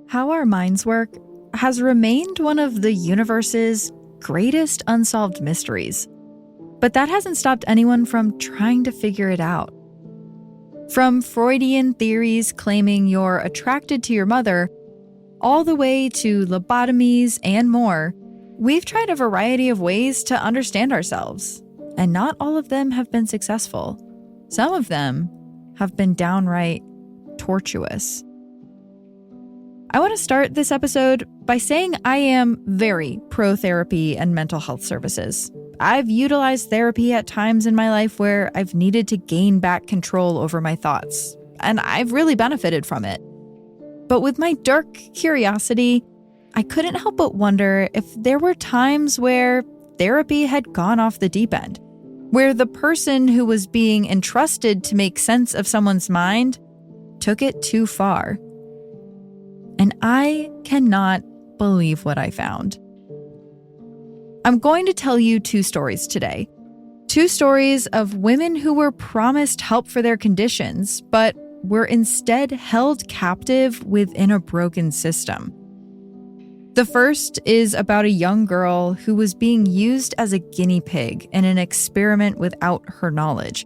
How our minds work has remained one of the universe's greatest unsolved mysteries. But that hasn't stopped anyone from trying to figure it out. From Freudian theories claiming you're attracted to your mother, all the way to lobotomies and more, we've tried a variety of ways to understand ourselves, and not all of them have been successful. Some of them have been downright tortuous. I want to start this episode by saying I am very pro-therapy and mental health services. I've utilized therapy at times in my life where I've needed to gain back control over my thoughts, and I've really benefited from it. But with my dark curiosity, I couldn't help but wonder if there were times where therapy had gone off the deep end, where the person who was being entrusted to make sense of someone's mind took it too far. And I cannot believe what I found. I'm going to tell you 2 stories today. 2 stories of women who were promised help for their conditions, but were instead held captive within a broken system. The first is about a young girl who was being used as a guinea pig in an experiment without her knowledge.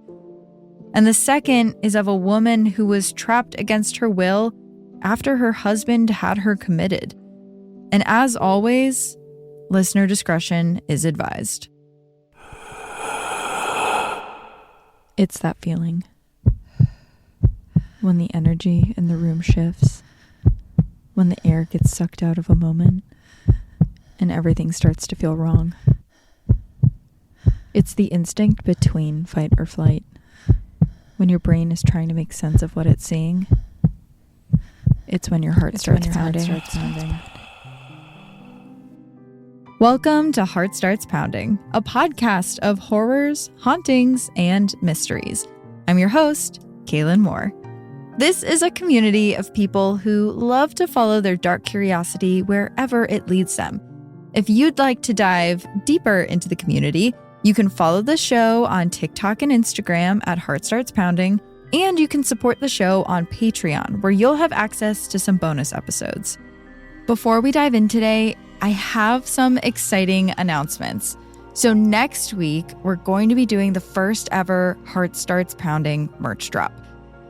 And the second is of a woman who was trapped against her will after her husband had her committed. And as always, listener discretion is advised. It's that feeling when the energy in the room shifts, when the air gets sucked out of a moment, and everything starts to feel wrong. It's the instinct between fight or flight, when your brain is trying to make sense of what it's seeing. It's when your heart starts pounding. Welcome to Heart Starts Pounding, a podcast of horrors, hauntings, and mysteries. I'm your host, Kaelyn Moore. This is a community of people who love to follow their dark curiosity wherever it leads them. If you'd like to dive deeper into the community, you can follow the show on TikTok and Instagram at Heart Starts Pounding, and you can support the show on Patreon, where you'll have access to some bonus episodes. Before we dive in today, I have some exciting announcements. So next week, we're going to be doing the first ever Heart Starts Pounding merch drop.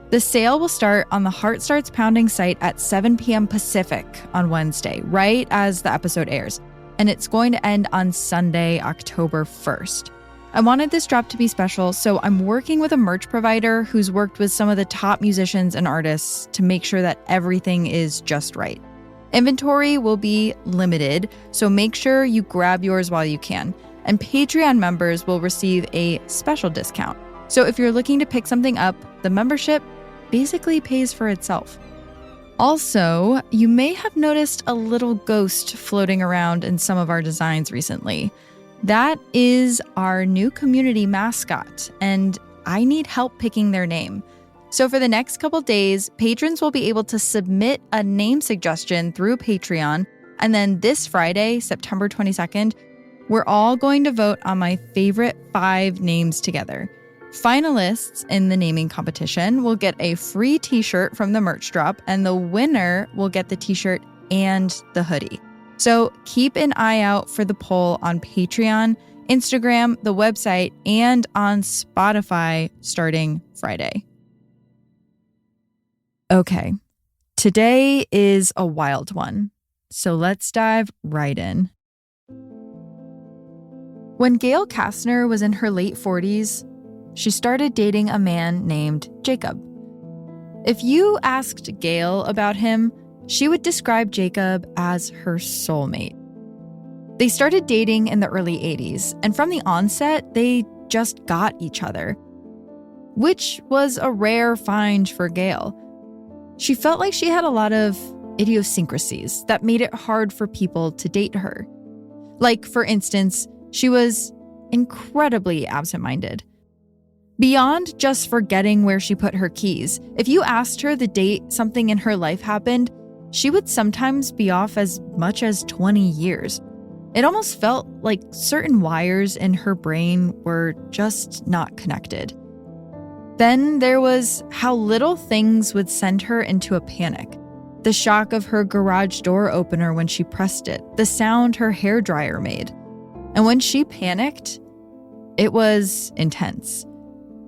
The sale will start on the Heart Starts Pounding site at 7 p.m. Pacific on Wednesday, right as the episode airs. And it's going to end on Sunday, October 1st. I wanted this drop to be special, so I'm working with a merch provider who's worked with some of the top musicians and artists to make sure that everything is just right. Inventory will be limited, so make sure you grab yours while you can. And Patreon members will receive a special discount. So if you're looking to pick something up, the membership basically pays for itself. Also, you may have noticed a little ghost floating around in some of our designs recently. That is our new community mascot, and I need help picking their name. So for the next couple days, patrons will be able to submit a name suggestion through Patreon, and then this Friday, September 22nd, we're all going to vote on my favorite 5 names together. Finalists in the naming competition will get a free t-shirt from the merch drop, and the winner will get the t-shirt and the hoodie. So keep an eye out for the poll on Patreon, Instagram, the website, and on Spotify starting Friday. Okay, today is a wild one, so let's dive right in. When Gail Kastner was in her late 40s, she started dating a man named Jacob. If you asked Gail about him, she would describe Jacob as her soulmate. They started dating in the early 80s, and from the onset, they just got each other, which was a rare find for Gail. She felt like she had a lot of idiosyncrasies that made it hard for people to date her. Like, for instance, she was incredibly absent-minded. Beyond just forgetting where she put her keys, if you asked her the date something in her life happened, she would sometimes be off as much as 20 years. It almost felt like certain wires in her brain were just not connected. Then there was how little things would send her into a panic. the shock of her garage door opener when she pressed it, the sound her hairdryer made. And when she panicked, it was intense.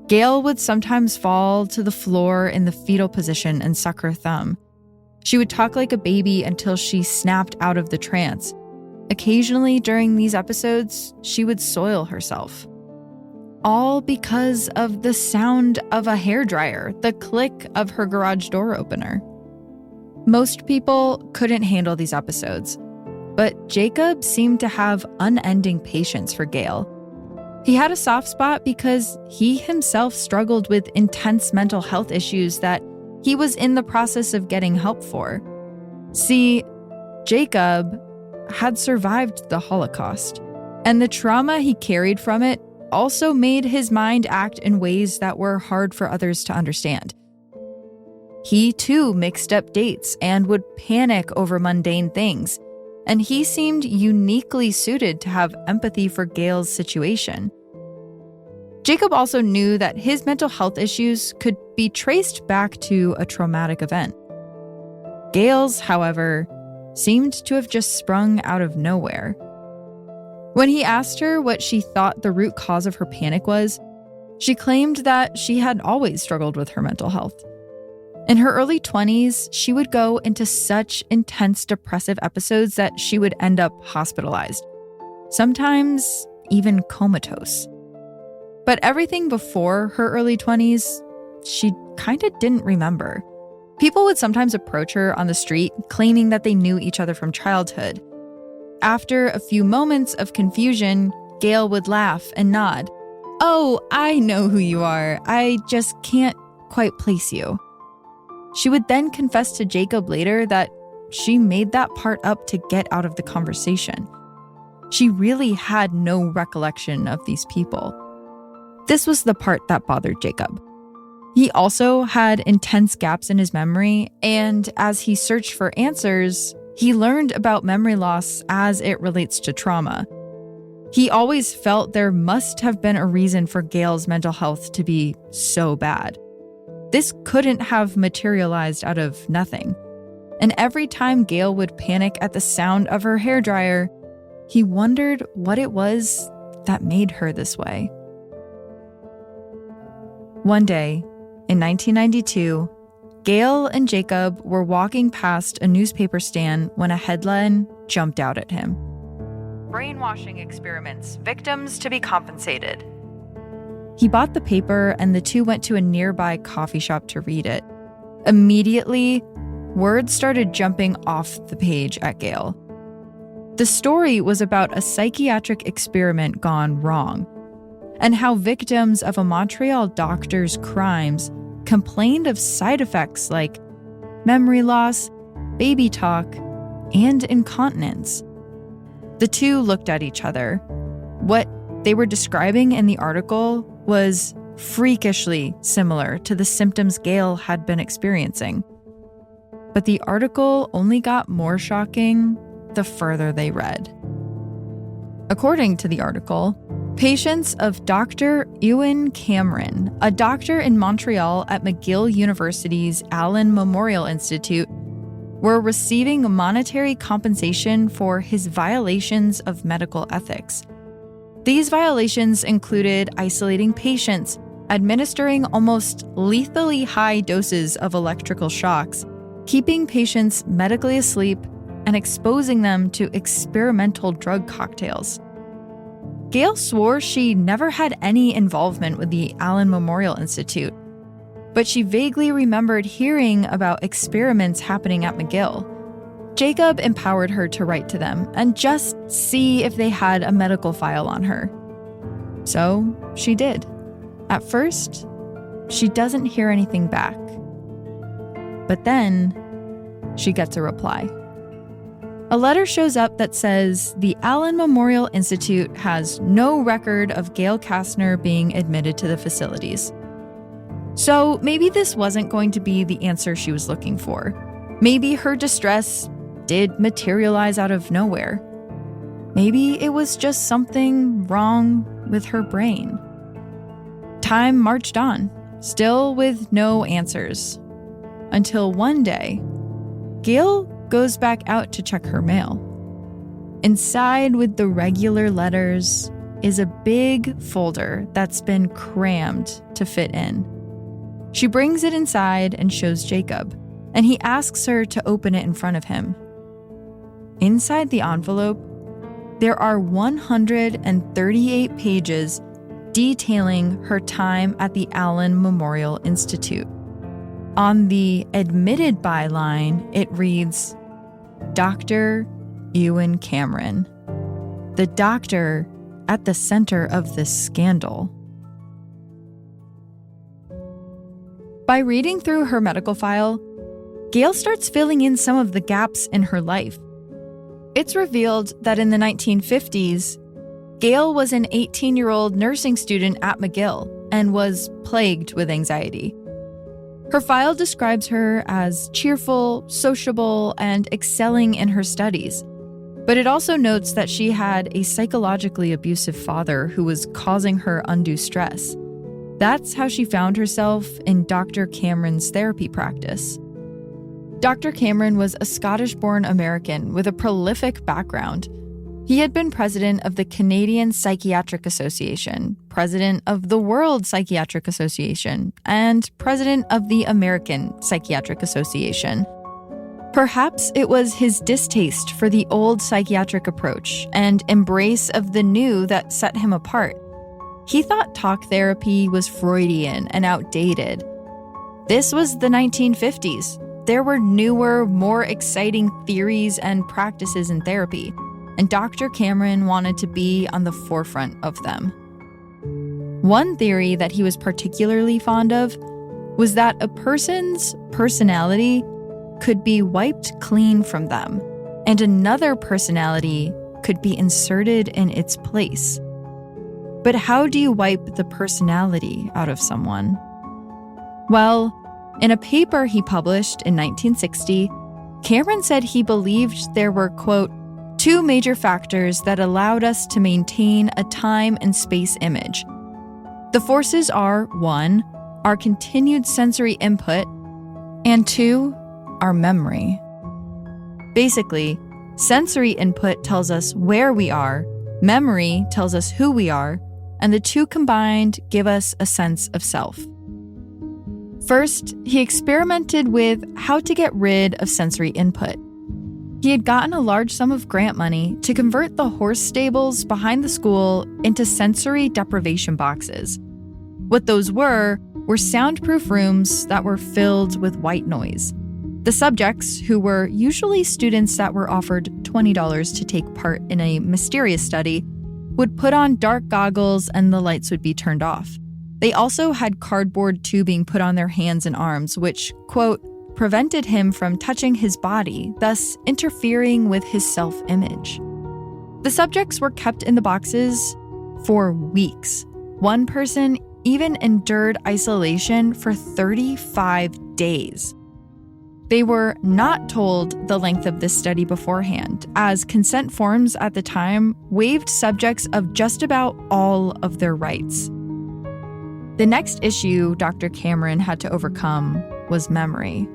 Gail would sometimes fall to the floor in the fetal position and suck her thumb. She would talk like a baby until she snapped out of the trance. Occasionally during these episodes, she would soil herself. All because of the sound of a hairdryer, the click of her garage door opener. Most people couldn't handle these episodes, but Jacob seemed to have unending patience for Gail. He had a soft spot because he himself struggled with intense mental health issues that he was in the process of getting help for. See, Jacob had survived the Holocaust, and the trauma he carried from it also made his mind act in ways that were hard for others to understand. He too mixed up dates and would panic over mundane things, and he seemed uniquely suited to have empathy for Gail's situation. Jacob also knew that his mental health issues could be traced back to a traumatic event. Gail's, however, seemed to have just sprung out of nowhere. When he asked her what she thought the root cause of her panic was, she claimed that she had always struggled with her mental health. In her early 20s, she would go into such intense depressive episodes that she would end up hospitalized, sometimes even comatose. But everything before her early 20s, she kind of didn't remember. People would sometimes approach her on the street, claiming that they knew each other from childhood. After a few moments of confusion, Gail would laugh and nod. "Oh, I know who you are. I just can't quite place you." She would then confess to Jacob later that she made that part up to get out of the conversation. She really had no recollection of these people. This was the part that bothered Jacob. He also had intense gaps in his memory, and as he searched for answers, he learned about memory loss as it relates to trauma. He always felt there must have been a reason for Gail's mental health to be so bad. This couldn't have materialized out of nothing. And every time Gail would panic at the sound of her hairdryer, he wondered what it was that made her this way. One day, in 1992, Gail and Jacob were walking past a newspaper stand when a headline jumped out at him. "Brainwashing experiments, victims to be compensated." He bought the paper and the two went to a nearby coffee shop to read it. Immediately, words started jumping off the page at Gail. The story was about a psychiatric experiment gone wrong, and how victims of a Montreal doctor's crimes complained of side effects like memory loss, baby talk, and incontinence. The two looked at each other. What they were describing in the article was freakishly similar to the symptoms Gail had been experiencing. But the article only got more shocking the further they read. According to the article, patients of Dr. Ewan Cameron, a doctor in Montreal at McGill University's Allen Memorial Institute, were receiving monetary compensation for his violations of medical ethics. These violations included isolating patients, administering almost lethally high doses of electrical shocks, keeping patients medically asleep, and exposing them to experimental drug cocktails. Gail swore she never had any involvement with the Allen Memorial Institute, but she vaguely remembered hearing about experiments happening at McGill. Jacob empowered her to write to them and just see if they had a medical file on her. So she did. At first, she doesn't hear anything back. But then, she gets a reply. A letter shows up that says the Allen Memorial Institute has no record of Gail Kastner being admitted to the facilities. So maybe this wasn't going to be the answer she was looking for. Maybe her distress did materialize out of nowhere. Maybe it was just something wrong with her brain. Time marched on, still with no answers. Until one day, Gail goes back out to check her mail. Inside with the regular letters is a big folder that's been crammed to fit in. She brings it inside and shows Jacob, and he asks her to open it in front of him. Inside the envelope, there are 138 pages detailing her time at the Allen Memorial Institute. On the admitted byline, it reads, Dr. Ewan Cameron, the doctor at the center of this scandal. By reading through her medical file, Gail starts filling in some of the gaps in her life. It's revealed that in the 1950s, Gail was an 18-year-old nursing student at McGill and was plagued with anxiety. Her file describes her as cheerful, sociable, and excelling in her studies. But it also notes that she had a psychologically abusive father who was causing her undue stress. That's how she found herself in Dr. Cameron's therapy practice. Dr. Cameron was a Scottish-born American with a prolific background. He had been president of the Canadian Psychiatric Association, president of the World Psychiatric Association, and president of the American Psychiatric Association. Perhaps it was his distaste for the old psychiatric approach and embrace of the new that set him apart. He thought talk therapy was Freudian and outdated. This was the 1950s. There were newer, more exciting theories and practices in therapy, and Dr. Cameron wanted to be on the forefront of them. One theory that he was particularly fond of was that a person's personality could be wiped clean from them, and another personality could be inserted in its place. But how do you wipe the personality out of someone? Well, in a paper he published in 1960, Cameron said he believed there were, quote, two major factors that allowed us to maintain a time and space image. The forces are, 1, our continued sensory input, and 2, our memory. Basically, sensory input tells us where we are, memory tells us who we are, and the two combined give us a sense of self. First, he experimented with how to get rid of sensory input. He had gotten a large sum of grant money to convert the horse stables behind the school into sensory deprivation boxes. What those were soundproof rooms that were filled with white noise. The subjects, who were usually students that were offered $20 to take part in a mysterious study, would put on dark goggles and the lights would be turned off. They also had cardboard tubing put on their hands and arms, which, quote, prevented him from touching his body, thus interfering with his self-image. The subjects were kept in the boxes for weeks. One person even endured isolation for 35 days. They were not told the length of this study beforehand, as consent forms at the time waived subjects of just about all of their rights. The next issue Dr. Cameron had to overcome was memory.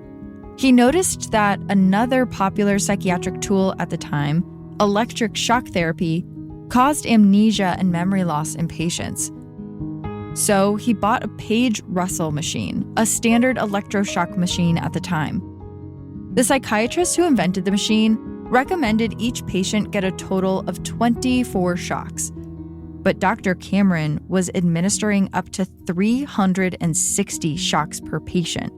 He noticed that another popular psychiatric tool at the time, electric shock therapy, caused amnesia and memory loss in patients. So he bought a Page Russell machine, a standard electroshock machine at the time. The psychiatrist who invented the machine recommended each patient get a total of 24 shocks. But Dr. Cameron was administering up to 360 shocks per patient,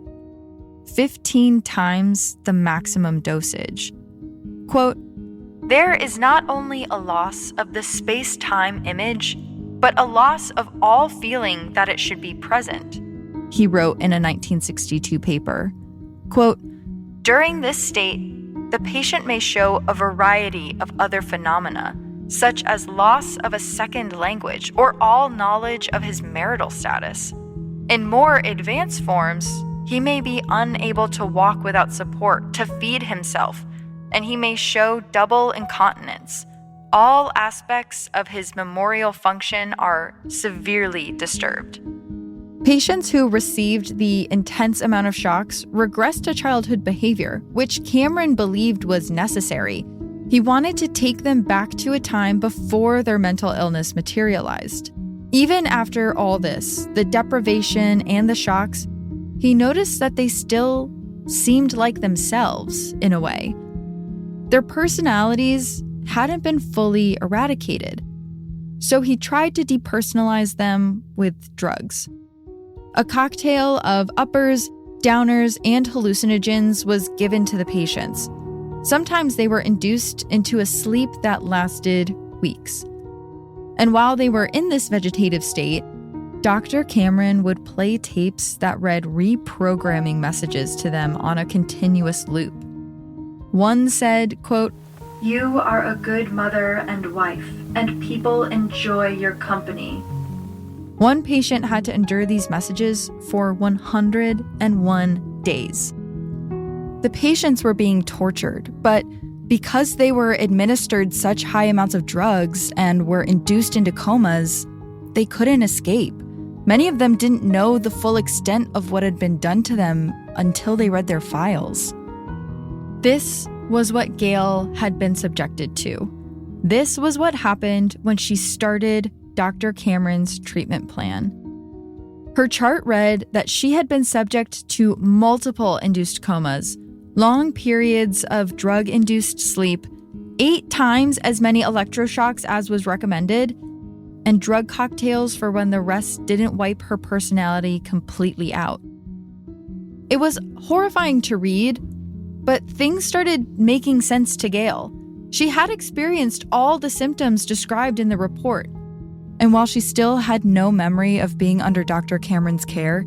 15 times the maximum dosage. Quote, "There is not only a loss of the space-time image, but a loss of all feeling that it should be present," he wrote in a 1962 paper. Quote, "During this state, the patient may show a variety of other phenomena, such as loss of a second language or all knowledge of his marital status. In more advanced forms, he may be unable to walk without support to feed himself, and he may show double incontinence. All aspects of his memorial function are severely disturbed." Patients who received the intense amount of shocks regressed to childhood behavior, which Cameron believed was necessary. He wanted to take them back to a time before their mental illness materialized. Even after all this, the deprivation and the shocks, he noticed that they still seemed like themselves in a way. Their personalities hadn't been fully eradicated, so he tried to depersonalize them with drugs. A cocktail of uppers, downers, and hallucinogens was given to the patients. Sometimes they were induced into a sleep that lasted weeks. And while they were in this vegetative state, Dr. Cameron would play tapes that read reprogramming messages to them on a continuous loop. One said, quote, "You are a good mother and wife, and people enjoy your company." One patient had to endure these messages for 101 days. The patients were being tortured, but because they were administered such high amounts of drugs and were induced into comas, they couldn't escape. Many of them didn't know the full extent of what had been done to them until they read their files. This was what Gail had been subjected to. This was what happened when she started Dr. Cameron's treatment plan. Her chart read that she had been subject to multiple induced comas, long periods of drug-induced sleep, 8 times as many electroshocks as was recommended, and drug cocktails for when the rest didn't wipe her personality completely out. It was horrifying to read, but things started making sense to Gail. She had experienced all the symptoms described in the report. And while she still had no memory of being under Dr. Cameron's care,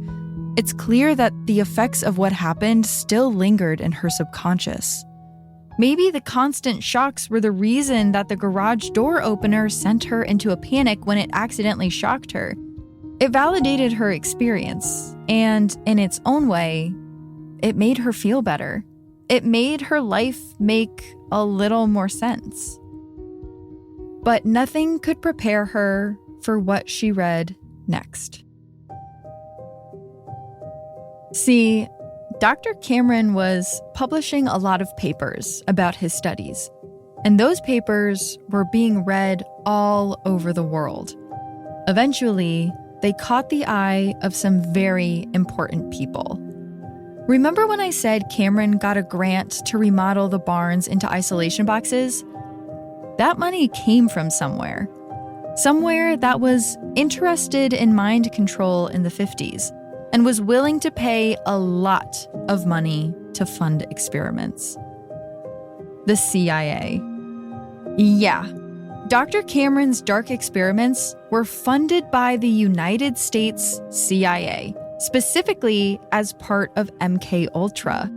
it's clear that the effects of what happened still lingered in her subconscious. Maybe the constant shocks were the reason that the garage door opener sent her into a panic when it accidentally shocked her. It validated her experience, and in its own way, it made her feel better. It made her life make a little more sense. But nothing could prepare her for what she read next. See, Dr. Cameron was publishing a lot of papers about his studies, and those papers were being read all over the world. Eventually, they caught the eye of some very important people. Remember when I said Cameron got a grant to remodel the barns into isolation boxes? That money came from somewhere. Somewhere that was interested in mind control in the 50s and was willing to pay a lot of money to fund experiments. The CIA. Yeah, Dr. Cameron's dark experiments were funded by the United States CIA, specifically as part of MKUltra.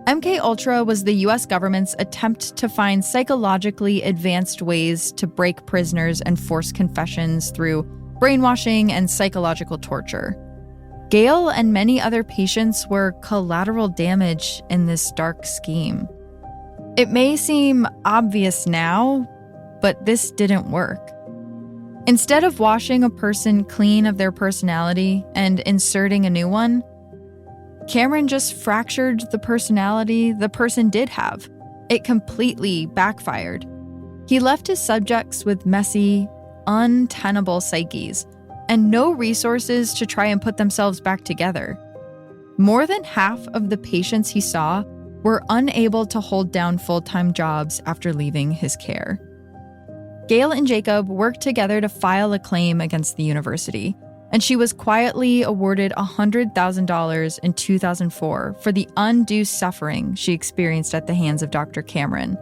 MKUltra was the US government's attempt to find psychologically advanced ways to break prisoners and force confessions through brainwashing and psychological torture. Gail and many other patients were collateral damage in this dark scheme. It may seem obvious now, but this didn't work. Instead of washing a person clean of their personality and inserting a new one, Cameron just fractured the personality the person did have. It completely backfired. He left his subjects with messy, untenable psyches and no resources to try and put themselves back together. More than half of the patients he saw were unable to hold down full-time jobs after leaving his care. Gail and Jacob worked together to file a claim against the university, and she was quietly awarded $100,000 in 2004 for the undue suffering she experienced at the hands of Dr. Cameron.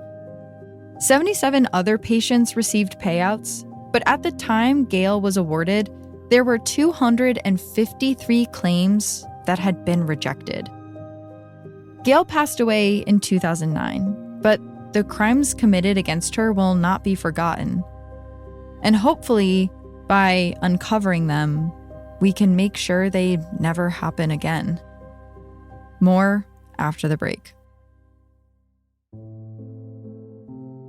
77 other patients received payouts, but at the time Gail was awarded, there were 253 claims that had been rejected. Gail passed away in 2009, but the crimes committed against her will not be forgotten. And hopefully, by uncovering them, we can make sure they never happen again. More after the break.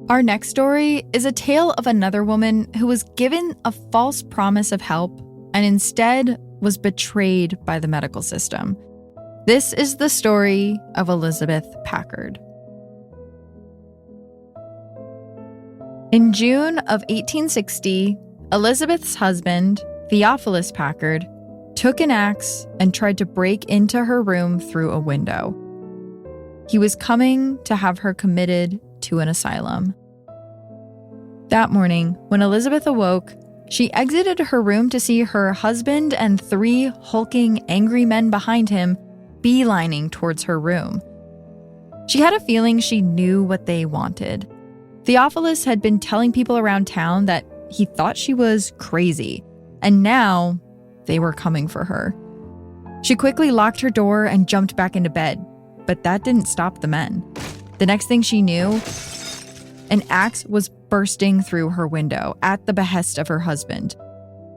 Our next story is a tale of another woman who was given a false promise of help and instead was betrayed by the medical system. This is the story of Elizabeth Packard. In June of 1860, Elizabeth's husband, Theophilus Packard, took an axe and tried to break into her room through a window. He was coming to have her committed to an asylum. That morning, when Elizabeth awoke, she exited her room to see her husband and 3 hulking, angry men behind him beelining towards her room. She had a feeling she knew what they wanted. Theophilus had been telling people around town that he thought she was crazy, and now they were coming for her. She quickly locked her door and jumped back into bed, but that didn't stop the men. The next thing she knew, an axe was bursting through her window at the behest of her husband.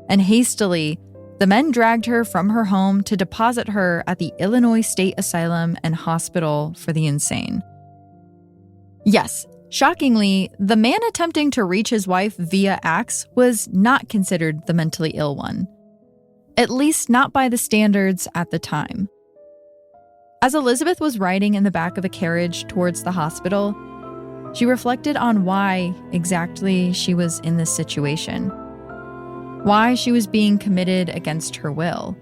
And hastily, the men dragged her from her home to deposit her at the Illinois State Asylum and Hospital for the Insane. Yes, shockingly, the man attempting to reach his wife via axe was not considered the mentally ill one. At least not by the standards at the time. As Elizabeth was riding in the back of a carriage towards the hospital, she reflected on why exactly she was in this situation. Why she was being committed against her will.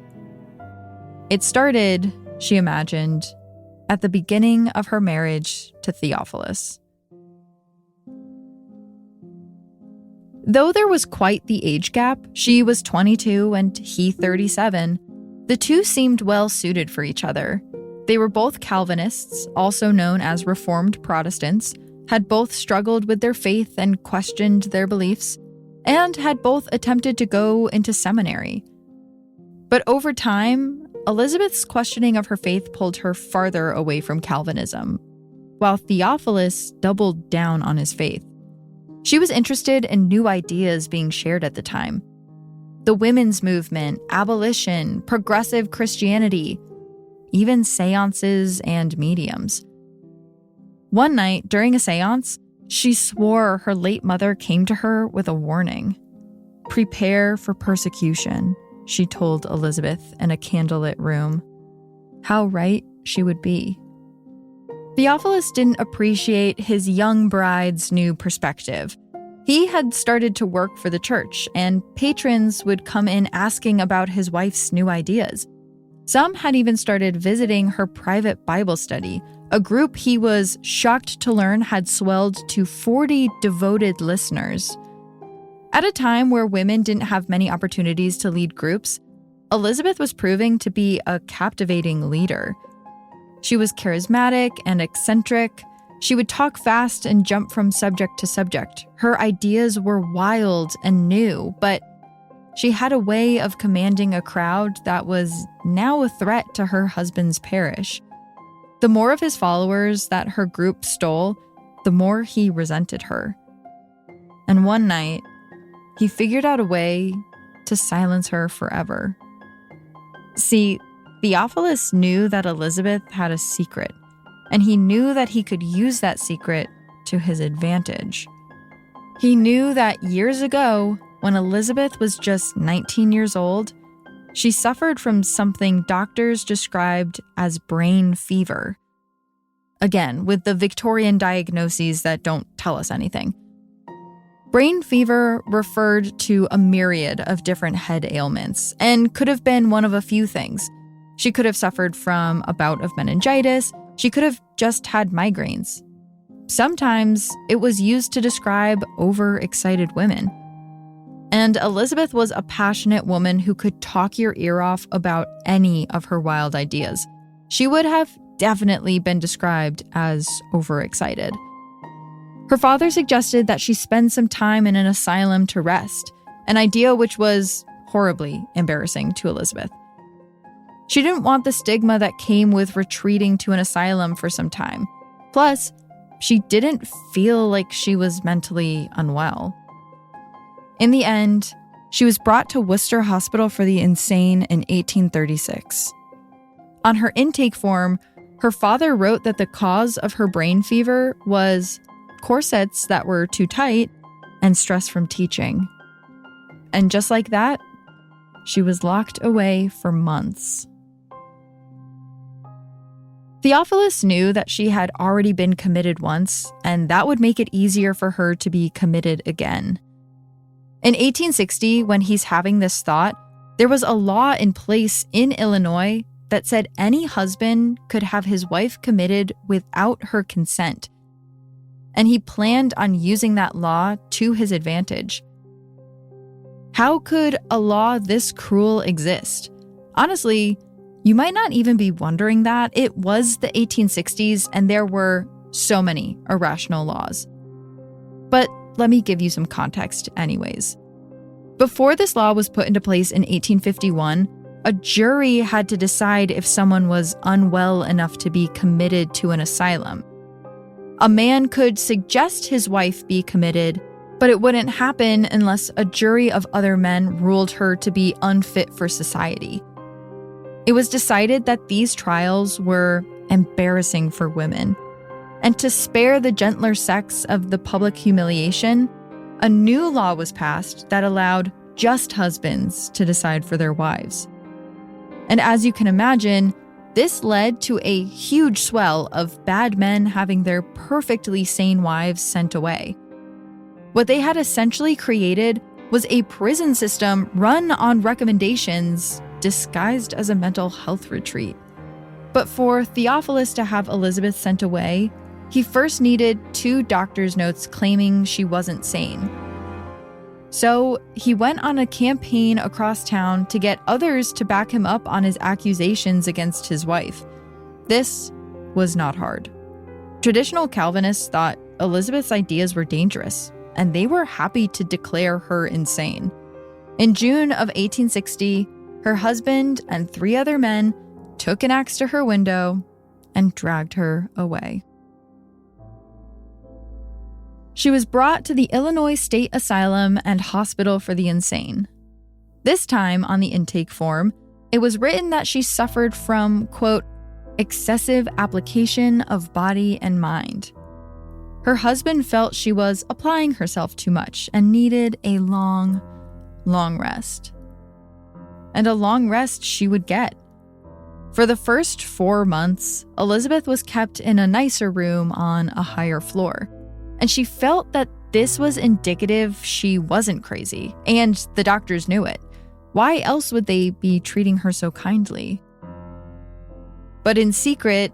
It started, she imagined, at the beginning of her marriage to Theophilus. Though there was quite the age gap, she was 22 and he 37, the two seemed well suited for each other. They were both Calvinists, also known as Reformed Protestants, had both struggled with their faith and questioned their beliefs, and had both attempted to go into seminary. But over time, Elizabeth's questioning of her faith pulled her farther away from Calvinism, while Theophilus doubled down on his faith. She was interested in new ideas being shared at the time. The women's movement, abolition, progressive Christianity, even seances and mediums. One night, during a seance, she swore her late mother came to her with a warning. "Prepare for persecution," she told Elizabeth in a candlelit room. How right she would be. Theophilus didn't appreciate his young bride's new perspective. He had started to work for the church, and patrons would come in asking about his wife's new ideas. Some had even started visiting her private Bible study, a group he was shocked to learn had swelled to 40 devoted listeners. At a time where women didn't have many opportunities to lead groups, Elizabeth was proving to be a captivating leader. She was charismatic and eccentric. She would talk fast and jump from subject to subject. Her ideas were wild and new, but she had a way of commanding a crowd that was now a threat to her husband's parish. The more of his followers that her group stole, the more he resented her. And one night, he figured out a way to silence her forever. See, Theophilus knew that Elizabeth had a secret, and he knew that he could use that secret to his advantage. He knew that years ago, when Elizabeth was just 19 years old, she suffered from something doctors described as brain fever. Again, with the Victorian diagnoses that don't tell us anything. Brain fever referred to a myriad of different head ailments and could have been one of a few things. She could have suffered from a bout of meningitis. She could have just had migraines. Sometimes it was used to describe overexcited women. And Elizabeth was a passionate woman who could talk your ear off about any of her wild ideas. She would have definitely been described as overexcited. Her father suggested that she spend some time in an asylum to rest, an idea which was horribly embarrassing to Elizabeth. She didn't want the stigma that came with retreating to an asylum for some time. Plus, she didn't feel like she was mentally unwell. In the end, she was brought to Worcester Hospital for the Insane in 1836. On her intake form, her father wrote that the cause of her brain fever was corsets that were too tight and stress from teaching. And just like that, she was locked away for months. Theophilus knew that she had already been committed once, and that would make it easier for her to be committed again. In 1860, when he's having this thought, there was a law in place in Illinois that said any husband could have his wife committed without her consent. And he planned on using that law to his advantage. How could a law this cruel exist? Honestly, you might not even be wondering that. It was the 1860s and there were so many irrational laws. But let me give you some context anyways. Before this law was put into place in 1851, a jury had to decide if someone was unwell enough to be committed to an asylum. A man could suggest his wife be committed, but it wouldn't happen unless a jury of other men ruled her to be unfit for society. It was decided that these trials were embarrassing for women. And to spare the gentler sex of the public humiliation, a new law was passed that allowed just husbands to decide for their wives. And as you can imagine, this led to a huge swell of bad men having their perfectly sane wives sent away. What they had essentially created was a prison system run on recommendations disguised as a mental health retreat. But for Theophilus to have Elizabeth sent away, he first needed 2 doctor's notes claiming she wasn't sane. So he went on a campaign across town to get others to back him up on his accusations against his wife. This was not hard. Traditional Calvinists thought Elizabeth's ideas were dangerous, and they were happy to declare her insane. In June of 1860, her husband and 3 other men took an axe to her window and dragged her away. She was brought to the Illinois State Asylum and Hospital for the Insane. This time on the intake form, it was written that she suffered from, quote, excessive application of body and mind. Her husband felt she was applying herself too much and needed a long, long rest. And a long rest she would get. For the first 4 months, Elizabeth was kept in a nicer room on a higher floor. And she felt that this was indicative she wasn't crazy, and the doctors knew it. Why else would they be treating her so kindly? But in secret,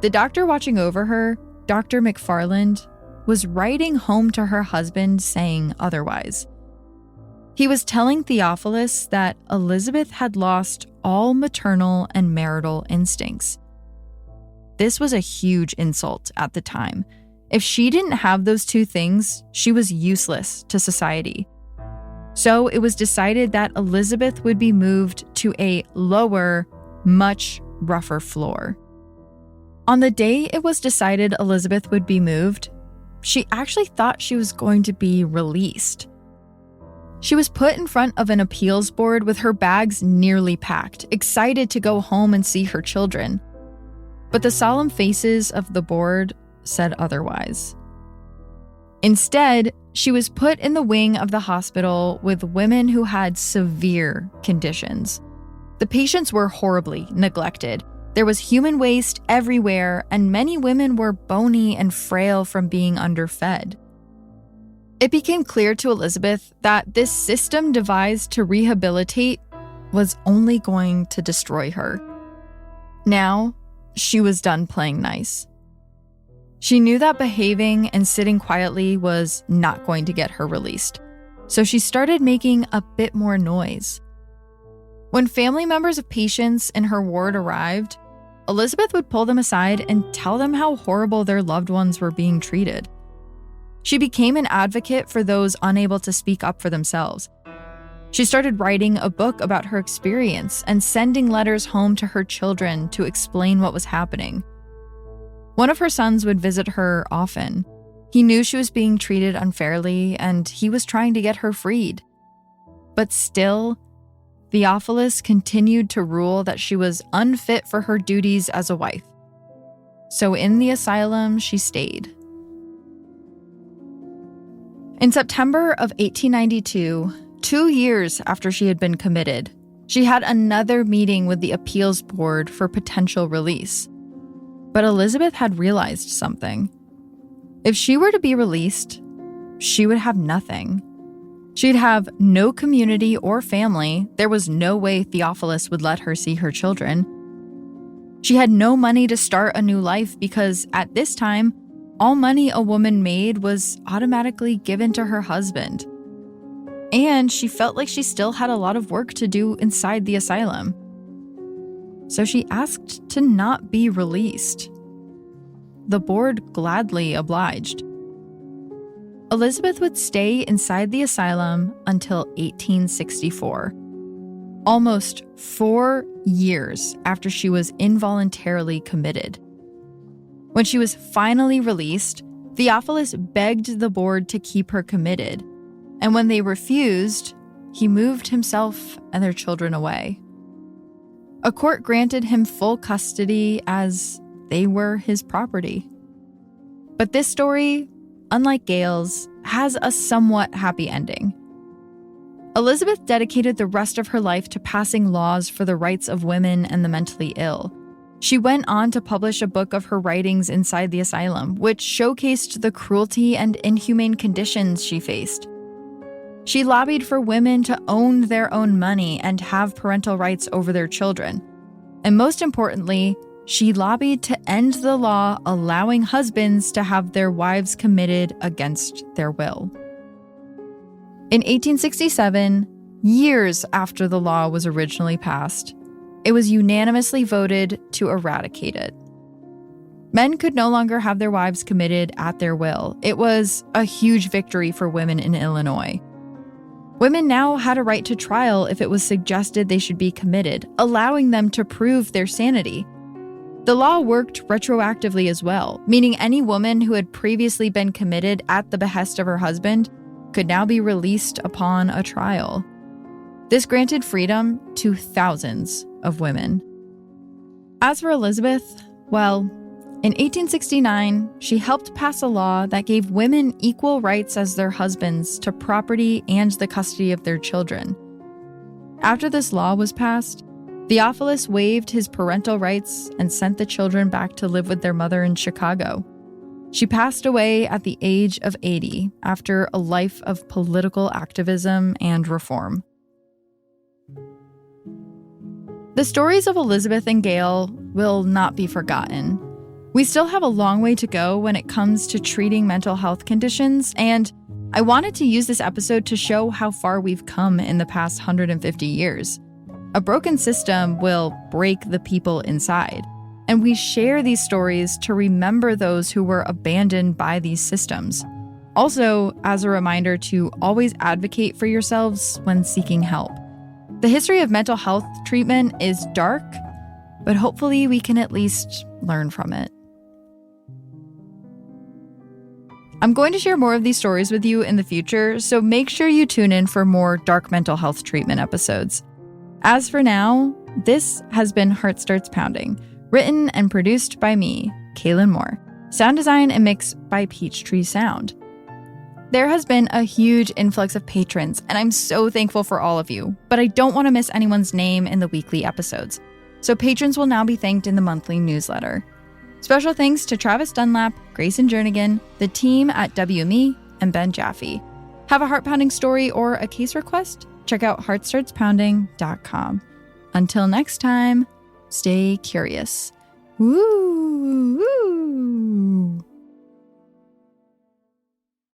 the doctor watching over her, Dr. McFarland, was writing home to her husband saying otherwise. He was telling Theophilus that Elizabeth had lost all maternal and marital instincts. This was a huge insult at the time. If she didn't have those 2 things, she was useless to society. So it was decided that Elizabeth would be moved to a lower, much rougher floor. On the day it was decided Elizabeth would be moved, she actually thought she was going to be released. She was put in front of an appeals board with her bags nearly packed, excited to go home and see her children. But the solemn faces of the board said otherwise. Instead, she was put in the wing of the hospital with women who had severe conditions. The patients were horribly neglected. There was human waste everywhere, and many women were bony and frail from being underfed. It became clear to Elizabeth that this system devised to rehabilitate was only going to destroy her. Now, she was done playing nice. She knew that behaving and sitting quietly was not going to get her released, so she started making a bit more noise. When family members of patients in her ward arrived, Elizabeth would pull them aside and tell them how horrible their loved ones were being treated. She became an advocate for those unable to speak up for themselves. She started writing a book about her experience and sending letters home to her children to explain what was happening. One of her sons would visit her often. He knew she was being treated unfairly, and he was trying to get her freed. But still, Theophilus continued to rule that she was unfit for her duties as a wife. So in the asylum, she stayed. In September of 1892, 2 years after she had been committed, She had another meeting with the appeals board for potential release. But Elizabeth had realized something. If she were to be released, she would have nothing. She'd have no community or family. There was no way Theophilus would let her see her children. She had no money to start a new life because at this time, all money a woman made was automatically given to her husband. And she felt like she still had a lot of work to do inside the asylum. So she asked to not be released. The board gladly obliged. Elizabeth would stay inside the asylum until 1864, almost 4 years after she was involuntarily committed. When she was finally released, Theophilus begged the board to keep her committed, and when they refused, he moved himself and their children away. A court granted him full custody as they were his property. But this story, unlike Gail's, has a somewhat happy ending. Elizabeth dedicated the rest of her life to passing laws for the rights of women and the mentally ill. She went on to publish a book of her writings inside the asylum, which showcased the cruelty and inhumane conditions she faced. She lobbied for women to own their own money and have parental rights over their children. And most importantly, she lobbied to end the law allowing husbands to have their wives committed against their will. In 1867, years after the law was originally passed, it was unanimously voted to eradicate it. Men could no longer have their wives committed at their will. It was a huge victory for women in Illinois. Women now had a right to trial if it was suggested they should be committed, allowing them to prove their sanity. The law worked retroactively as well, meaning any woman who had previously been committed at the behest of her husband could now be released upon a trial. This granted freedom to thousands of women. As for Elizabeth, well, in 1869, she helped pass a law that gave women equal rights as their husbands to property and the custody of their children. After this law was passed, Theophilus waived his parental rights and sent the children back to live with their mother in Chicago. She passed away at the age of 80 after a life of political activism and reform. The stories of Elizabeth and Gail will not be forgotten. We still have a long way to go when it comes to treating mental health conditions, and I wanted to use this episode to show how far we've come in the past 150 years. A broken system will break the people inside, and we share these stories to remember those who were abandoned by these systems. Also, as a reminder to always advocate for yourselves when seeking help. The history of mental health treatment is dark, but hopefully we can at least learn from it. I'm going to share more of these stories with you in the future, so make sure you tune in for more dark mental health treatment episodes. As for now, this has been Heart Starts Pounding, written and produced by me, Kaelyn Moore. Sound design and mix by Peachtree Sound. There has been a huge influx of patrons, and I'm so thankful for all of you, but I don't want to miss anyone's name in the weekly episodes. So patrons will now be thanked in the monthly newsletter. Special thanks to Travis Dunlap, Grayson Jernigan, the team at WME, and Ben Jaffe. Have a heart-pounding story or a case request? Check out heartstartspounding.com. Until next time, stay curious. Woo! Woo!